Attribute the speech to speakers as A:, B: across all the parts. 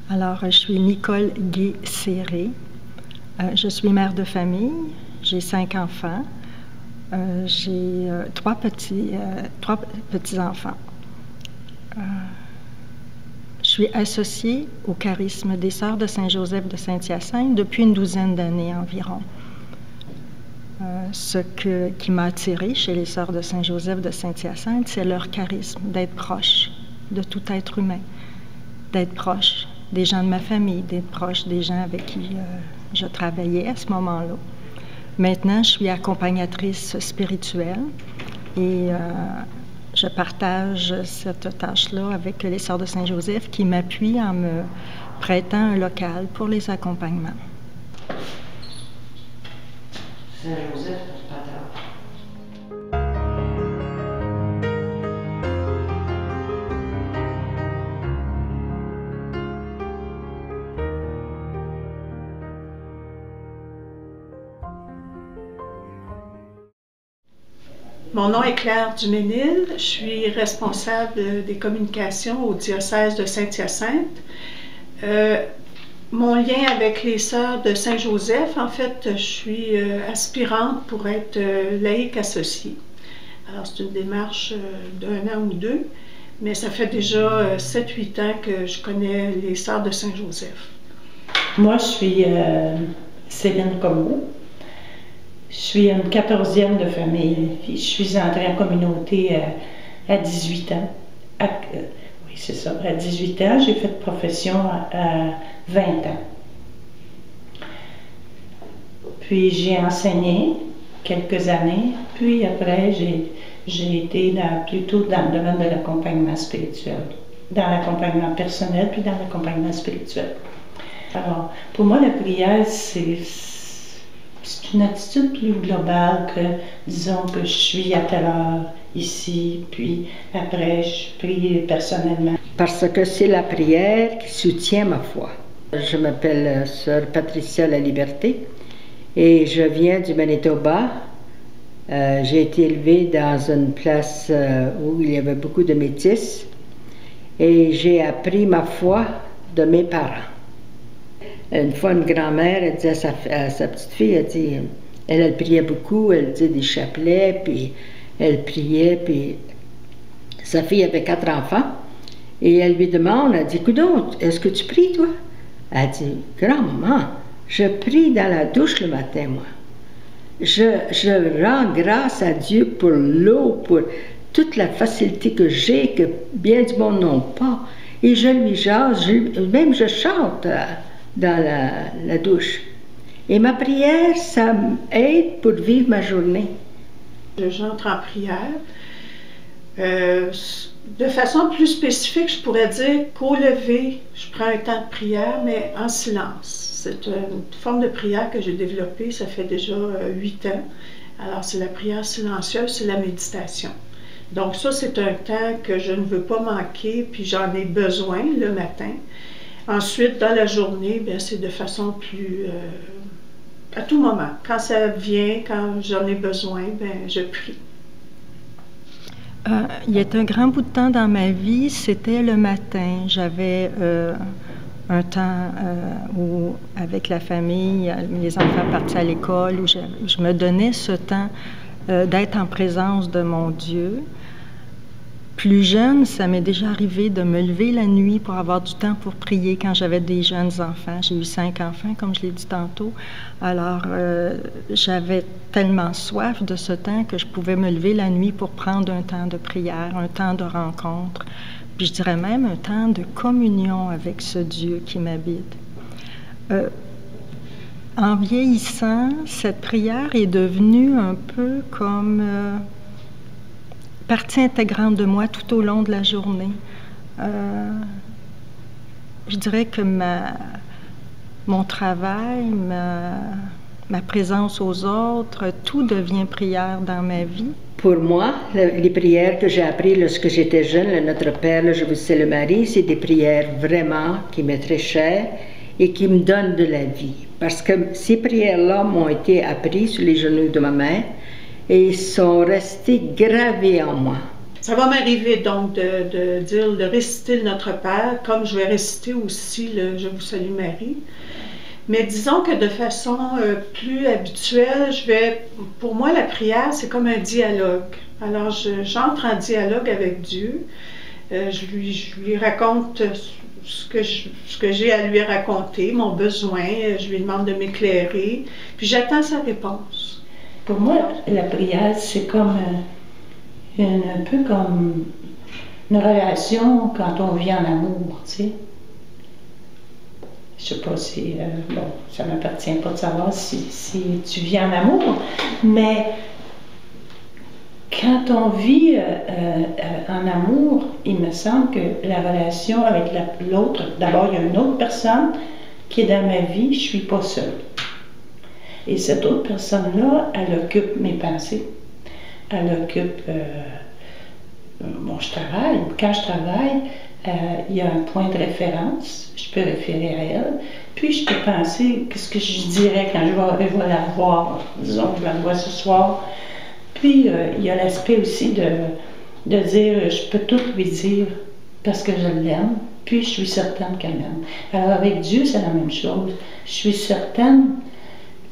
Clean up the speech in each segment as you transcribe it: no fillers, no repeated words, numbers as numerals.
A: Alors, je suis Nicole Gué-Séré. Je suis mère de famille. J'ai 5 enfants. J'ai 3 petits-enfants. Je suis associée au charisme des Sœurs de Saint-Joseph de Saint-Hyacinthe depuis une douzaine d'années environ. Qui m'a attirée chez les Sœurs de Saint-Joseph de Saint-Hyacinthe, c'est leur charisme, d'être proche de tout être humain, d'être proche des gens de ma famille, d'être proche des gens avec qui je travaillais à ce moment-là. Maintenant, je suis accompagnatrice spirituelle et je partage cette tâche-là avec les Sœurs de Saint-Joseph qui m'appuient en me prêtant un local pour les accompagnements.
B: Saint-Joseph,
C: Mon nom est Claire Duménil, je suis responsable des communications au diocèse de Saint-Hyacinthe. Mon lien avec les Sœurs de Saint-Joseph, en fait, je suis aspirante pour être laïque associée. Alors c'est une démarche d'1 an ou 2, mais ça fait déjà 7-8 ans que je connais les Sœurs de Saint-Joseph.
B: Moi, je suis Céline Comeau. Je suis une 14e de famille. Je suis entrée en communauté à 18 ans. Oui, c'est ça. À 18 ans, j'ai fait profession à 20 ans. Puis j'ai enseigné quelques années. Puis après, j'ai été plutôt dans le domaine de l'accompagnement spirituel. Dans l'accompagnement personnel, puis dans l'accompagnement spirituel. Alors, pour moi, la prière, c'est une attitude plus globale que, disons, que je suis à telle heure ici, puis après, je prie personnellement.
D: Parce que c'est la prière qui soutient ma foi. Je m'appelle Sœur Patricia La Liberté et je viens du Manitoba. J'ai été élevée dans une place où il y avait beaucoup de métis et j'ai appris ma foi de mes parents. Une fois, une grand-mère, elle disait à sa petite fille, elle priait beaucoup, elle disait des chapelets, puis elle priait, puis sa fille avait 4 enfants, et elle lui demande, elle dit, coudonc, est-ce que tu pries, toi? Elle dit, grand-maman, je prie dans la douche le matin, moi. Je rends grâce à Dieu pour l'eau, pour toute la facilité que j'ai, que bien du monde n'ont pas, et je lui jase, même je chante dans la douche. Et ma prière, ça m'aide pour vivre ma journée.
C: J'entre en prière. De façon plus spécifique, je pourrais dire qu'au lever, je prends un temps de prière, mais en silence. C'est une forme de prière que j'ai développée, ça fait déjà 8 ans. Alors, c'est la prière silencieuse, c'est la méditation. Donc ça, c'est un temps que je ne veux pas manquer, puis j'en ai besoin le matin. Ensuite, dans la journée, c'est de façon plus... à tout moment. Quand ça vient, quand j'en ai besoin, je prie.
A: Il y a un grand bout de temps dans ma vie, c'était le matin. J'avais un temps où, avec la famille, les enfants partis à l'école, où je me donnais ce temps d'être en présence de mon Dieu. Plus jeune, ça m'est déjà arrivé de me lever la nuit pour avoir du temps pour prier quand j'avais des jeunes enfants. J'ai eu 5 enfants, comme je l'ai dit tantôt. Alors, j'avais tellement soif de ce temps que je pouvais me lever la nuit pour prendre un temps de prière, un temps de rencontre, puis je dirais même un temps de communion avec ce Dieu qui m'habite. En vieillissant, cette prière est devenue un peu comme... partie intégrante de moi tout au long de la journée. Je dirais que mon travail, ma présence aux autres, tout devient prière dans ma vie.
D: Pour moi, les prières que j'ai apprises lorsque j'étais jeune, le Notre Père, le Je vous salue Marie, c'est des prières vraiment qui m'est très chères et qui me donnent de la vie. Parce que ces prières-là m'ont été apprises sur les genoux de ma mère, et ils sont restés gravés en moi.
C: Ça va m'arriver donc de dire, de réciter le Notre Père, comme je vais réciter aussi le Je vous salue Marie. Mais disons que de façon plus habituelle, pour moi, la prière, c'est comme un dialogue. Alors, j'entre en dialogue avec Dieu. Je lui raconte ce que j'ai à lui raconter, mon besoin. Je lui demande de m'éclairer. Puis j'attends sa réponse.
B: Pour moi, la prière, c'est comme un peu comme une relation quand on vit en amour, tu sais. Je sais pas si, bon, ça m'appartient pas de savoir si tu vis en amour, mais quand on vit en amour, il me semble que la relation avec l'autre, d'abord il y a une autre personne qui est dans ma vie, je suis pas seule. Et cette autre personne-là, elle occupe mes pensées, elle occupe, bon, je travaille, quand je travaille, il y a un point de référence, je peux référer à elle, puis je peux penser qu'est-ce que je dirais quand je vais la voir, disons que je la vois ce soir. Puis il y a l'aspect aussi de dire, je peux tout lui dire parce que je l'aime, puis je suis certaine qu'elle m'aime. Alors avec Dieu, c'est la même chose. Je suis certaine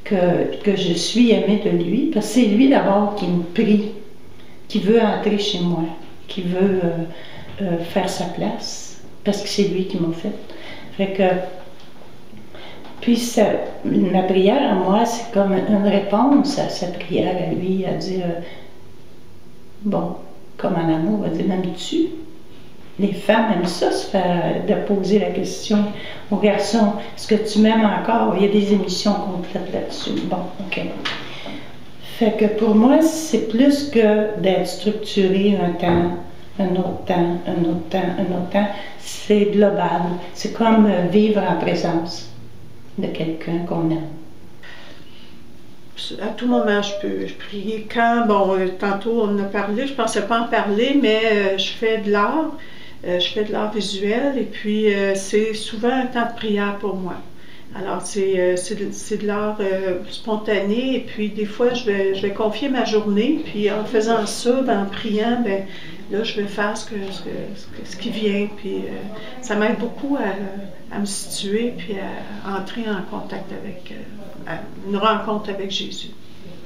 B: que je suis aimée de lui, parce que c'est lui d'abord qui me prie, qui veut entrer chez moi, qui veut faire sa place, parce que c'est lui qui m'a fait. Fait que, puis ma prière à moi, c'est comme une réponse à sa prière à lui, à dire, bon, comme en amour, à dire, m'aimes-tu? Les femmes aiment ça, de poser la question aux garçons, est-ce que tu m'aimes encore? Il y a des émissions complètes là-dessus. Bon, OK. Fait que pour moi, c'est plus que d'être structuré un temps, un autre temps, un autre temps, un autre temps. C'est global. C'est comme vivre en présence de quelqu'un qu'on aime.
C: À tout moment, je peux prier. Quand, bon, tantôt on en a parlé, je ne pensais pas en parler, mais je fais de l'art. Je fais de l'art visuel et puis c'est souvent un temps de prière pour moi. Alors, c'est de l'art spontané et puis des fois, je vais confier ma journée. Puis en faisant ça, en priant, ben là, je vais faire ce qui vient. Puis ça m'aide beaucoup à me situer puis à entrer en contact avec, une rencontre avec Jésus.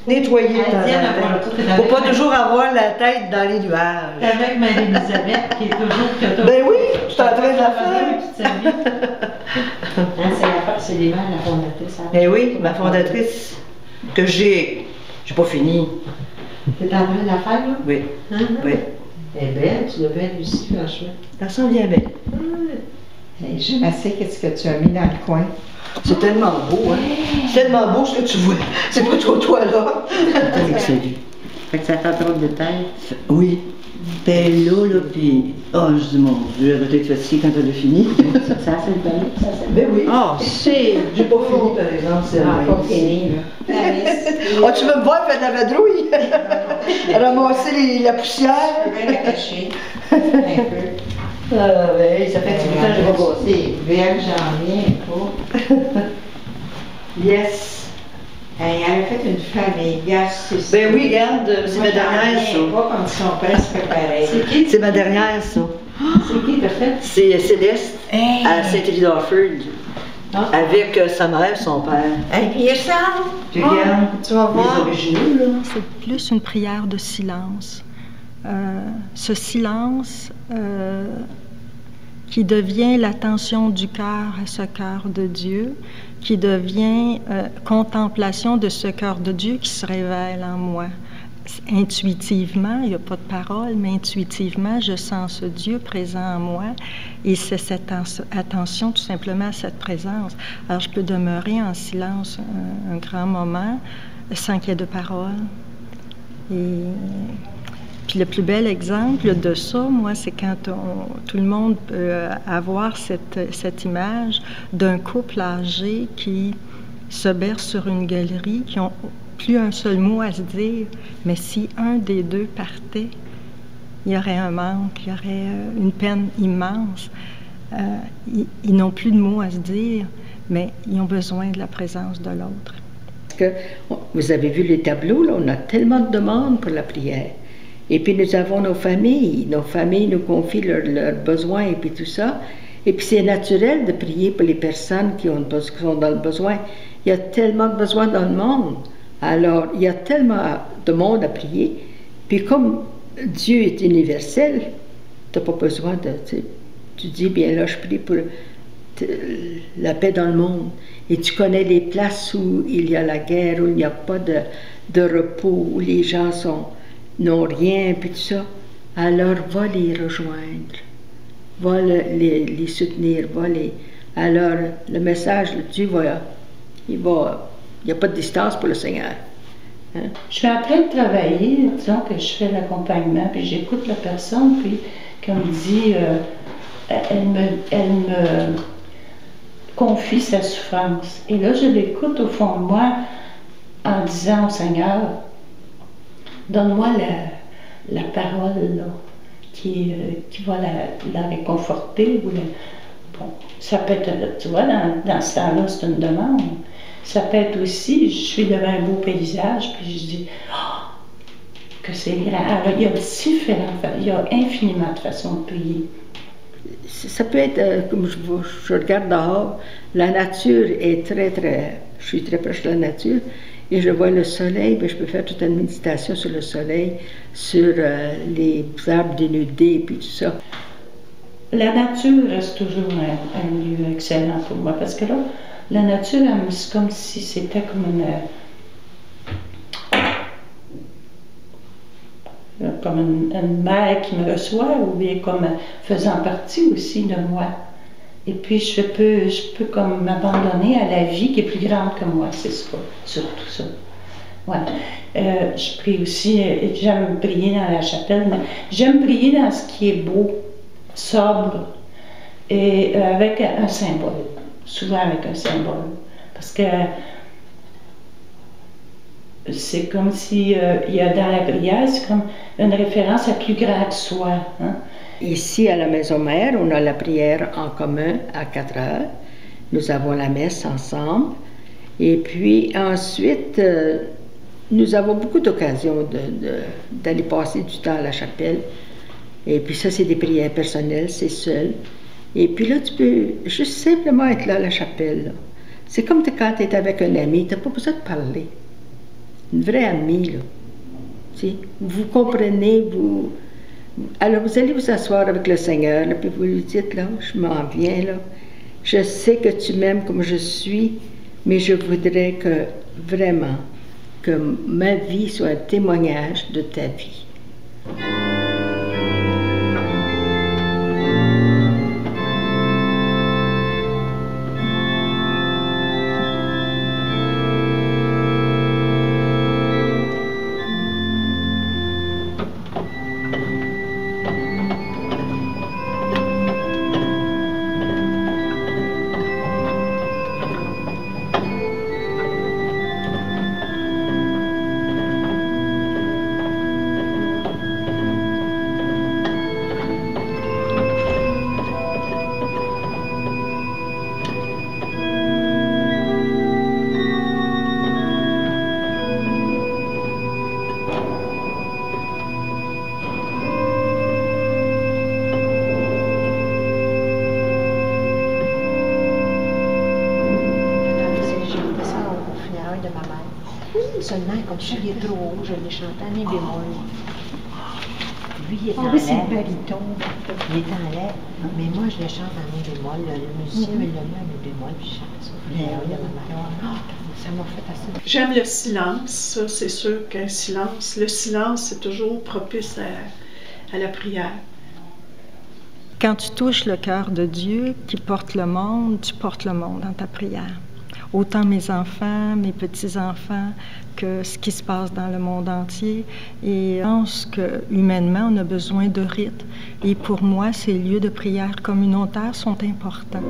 E: Nettoyer de temps en temps. Faut pas toujours avoir la tête dans les nuages.
F: Avec Marie-Elisabeth qui est toujours...
E: Ben oui, je suis en train de la faire.
F: C'est l'Évan, la fondatrice.
E: Ben oui, ma fondatrice, que j'ai pas fini.
F: T'es en train de la faire, là?
E: Oui, oui.
F: Elle est belle, tu l'as bien réussi, franchement.
E: Ça sent bien bien.
F: J'aime assez qu'est-ce que tu as mis dans le coin.
E: C'est tellement beau, hein? C'est tellement beau ce que tu vois. C'est pas trop toi, là.
D: Salut. Fait que ça fait trop de détails.
E: Oui. Ben là, puis... Oh, je dis, mon Dieu, elle va être fatiguée quand elle a fini.
F: Ça, c'est le palais, ça, c'est
E: Ben oui.
D: Oh,
E: c'est... J'ai pas fini, par exemple, c'est
F: pas fini, là.
E: Oh, tu veux me voir faire de la vadrouille? Ramasser la poussière?
F: Je vais la cacher. Un peu.
E: Ah, ben, ça fait tout le temps que je vais passer.
F: Vierge, j'en viens pas.
E: Yes.
F: Elle a fait une famille, c'est
E: Ben oui, regarde, c'est ma dernière, ça.
F: Pas comme son père, c'est pareil.
E: C'est qui? C'est ma dernière, ça.
F: C'est qui t'as fait?
E: C'est Céleste, à Saint-Élie-d'Orford, avec sa mère, son père.
F: Et puis ça,
E: Puis regarde,
F: tu vas voir.
E: les originaux, là.
A: C'est plus une prière de silence. Ce silence qui devient l'attention du cœur à ce cœur de Dieu, qui devient contemplation de ce cœur de Dieu qui se révèle en moi. Intuitivement, il n'y a pas de parole, mais intuitivement, je sens ce Dieu présent en moi et c'est cette attention tout simplement à cette présence. Alors, je peux demeurer en silence un grand moment sans qu'il y ait de parole. Et puis le plus bel exemple de ça, moi, c'est quand tout le monde peut avoir cette image d'un couple âgé qui se berce sur une galerie, qui n'ont plus un seul mot à se dire, mais si un des deux partait, il y aurait un manque, il y aurait une peine immense. Ils n'ont plus de mots à se dire, mais ils ont besoin de la présence de l'autre.
D: Vous avez vu les tableaux, là, on a tellement de demandes pour la prière. Et puis nous avons nos familles nous confient leurs besoins et puis tout ça. Et puis c'est naturel de prier pour les personnes qui sont dans le besoin. Il y a tellement de besoins dans le monde. Alors, il y a tellement de monde à prier. Puis comme Dieu est universel, tu n'as pas besoin de... Tu dis, bien là, je prie pour la paix dans le monde. Et tu connais les places où il y a la guerre, où il n'y a pas de repos, où les gens n'ont rien, puis tout ça. Alors, va les rejoindre. Va les soutenir. Alors, le message, Dieu il n'y a pas de distance pour le Seigneur. Hein?
B: Je suis en train de travailler, disons que je fais l'accompagnement, puis j'écoute la personne, puis comme dit, elle me confie sa souffrance. Et là, je l'écoute au fond de moi en disant au Seigneur, donne-moi la parole là, qui va la réconforter. Bon, ça peut être, tu vois, dans ce temps-là, c'est une demande. Ça peut être aussi, je suis devant un beau paysage, puis je dis, que c'est grand. Alors, il y a infiniment de façons de prier.
D: Ça peut être, comme je regarde dehors, la nature est je suis très proche de la nature, et je vois le soleil, bien, je peux faire toute une méditation sur le soleil, sur les arbres dénudés, puis tout ça.
B: La nature reste toujours un lieu excellent pour moi, parce que là, la nature, c'est comme si c'était comme une mère qui me reçoit, ou bien comme faisant partie aussi de moi. Et puis je peux comme m'abandonner à la vie qui est plus grande que moi, c'est ça, surtout ça. Ouais. Je prie aussi, j'aime prier dans la chapelle, mais j'aime prier dans ce qui est beau, sobre, et avec un symbole, souvent avec un symbole. Parce que c'est comme si il y a dans la prière, c'est comme une référence à plus grand que soi. Hein?
D: Ici, à la Maison Mère, on a la prière en commun à 4 heures. Nous avons la messe ensemble. Et puis ensuite, nous avons beaucoup d'occasions d'aller passer du temps à la chapelle. Et puis ça, c'est des prières personnelles, c'est seul. Et puis là, tu peux juste simplement être là à la chapelle. C'est comme quand tu es avec un ami, tu n'as pas besoin de parler. Une vraie amie, là. Tu sais, vous comprenez, alors vous allez vous asseoir avec le Seigneur, là, puis vous lui dites, là, je m'en viens, là. Je sais que tu m'aimes comme je suis, mais je voudrais que, vraiment, que ma vie soit un témoignage de ta vie.
G: Seulement, comme ça, il est trop haut, je l'ai chanté en mi bémol. Lui, il est en
F: oui,
G: l'air.
F: c'est le baryton.
G: Il est en l'air, mais moi, je le chante en mi bémol. Le musicien me l'a mis en mi bémol, puis je chante ça. Ça m'a fait assez.
C: J'aime le silence, ça, c'est sûr qu'un silence, le silence, c'est toujours propice à la prière.
A: Quand tu touches le cœur de Dieu qui porte le monde, tu portes le monde dans ta prière. Autant mes enfants, mes petits-enfants, que ce qui se passe dans le monde entier. Et je pense qu'humainement, on a besoin de rites. Et pour moi, ces lieux de prière communautaire sont importants.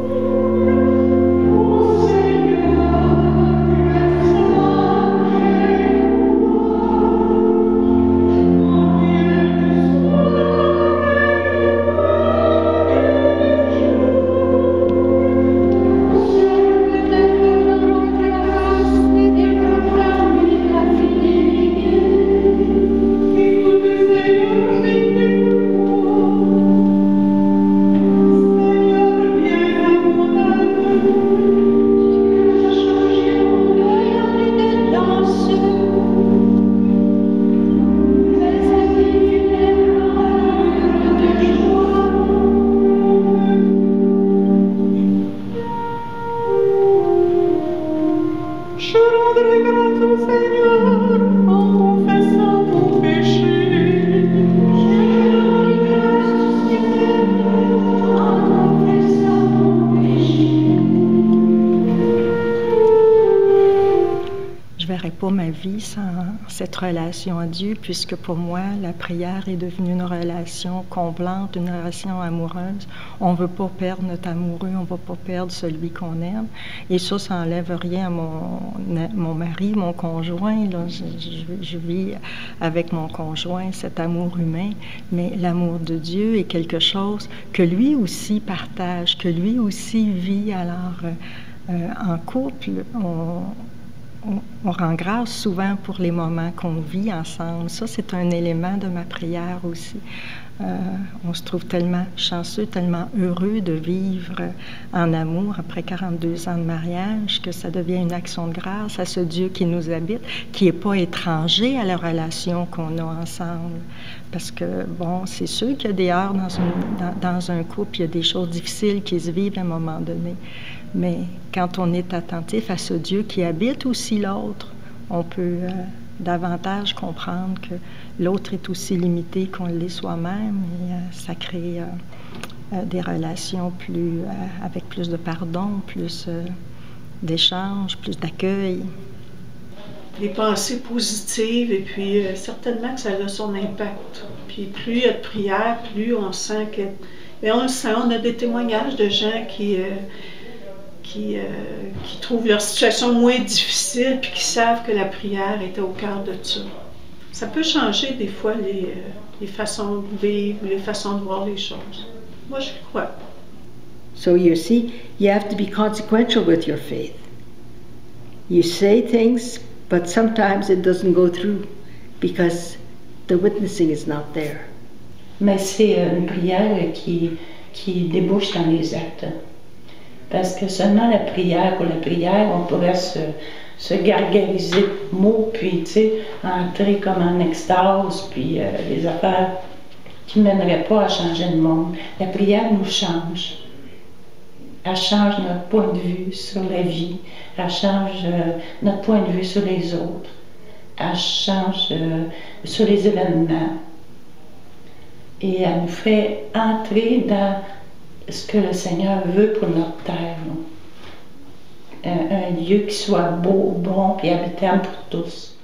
A: pas ma vie sans cette relation à Dieu, puisque pour moi, la prière est devenue une relation comblante, une relation amoureuse. On ne veut pas perdre notre amoureux, on ne va pas perdre celui qu'on aime. Et ça n'enlève rien à mon mari, mon conjoint. Là. Je vis avec mon conjoint cet amour humain, mais l'amour de Dieu est quelque chose que lui aussi partage, que lui aussi vit. Alors, en couple, on rend grâce souvent pour les moments qu'on vit ensemble. Ça, c'est un élément de ma prière aussi. On se trouve tellement chanceux, tellement heureux de vivre en amour après 42 ans de mariage que ça devient une action de grâce à ce Dieu qui nous habite, qui n'est pas étranger à la relation qu'on a ensemble. Parce que, bon, c'est sûr qu'il y a des heures dans un couple, il y a des choses difficiles qui se vivent à un moment donné. Mais quand on est attentif à ce Dieu qui habite aussi l'autre, on peut davantage comprendre que l'autre est aussi limité qu'on l'est soi-même et ça crée des relations avec plus de pardon, plus d'échange, plus d'accueil.
C: Les pensées positives et puis certainement que ça a son impact. Puis plus il y a de prières, plus on sent que... Mais on le sent, on a des témoignages de gens qui trouvent leur situation moins difficile puis qui savent que la prière était au cœur de ça. Ça peut changer des fois les façons de vivre, les façons de voir les choses. Moi, je crois.
D: So you see, you have to be consequential with your faith. You say things, but sometimes it doesn't go through because the witnessing is not there.
B: Mais c'est une prière qui débouche dans les actes. Parce que seulement la prière, pour la prière, on pourrait se gargariser de mots, puis, tu sais, entrer comme en extase, puis les affaires qui ne mèneraient pas à changer le monde. La prière nous change. Elle change notre point de vue sur la vie. Elle change notre point de vue sur les autres. Elle change sur les événements. Et elle nous fait entrer dans ce que le Seigneur veut pour notre terre. Un lieu qui soit beau, bon et habitable pour tous.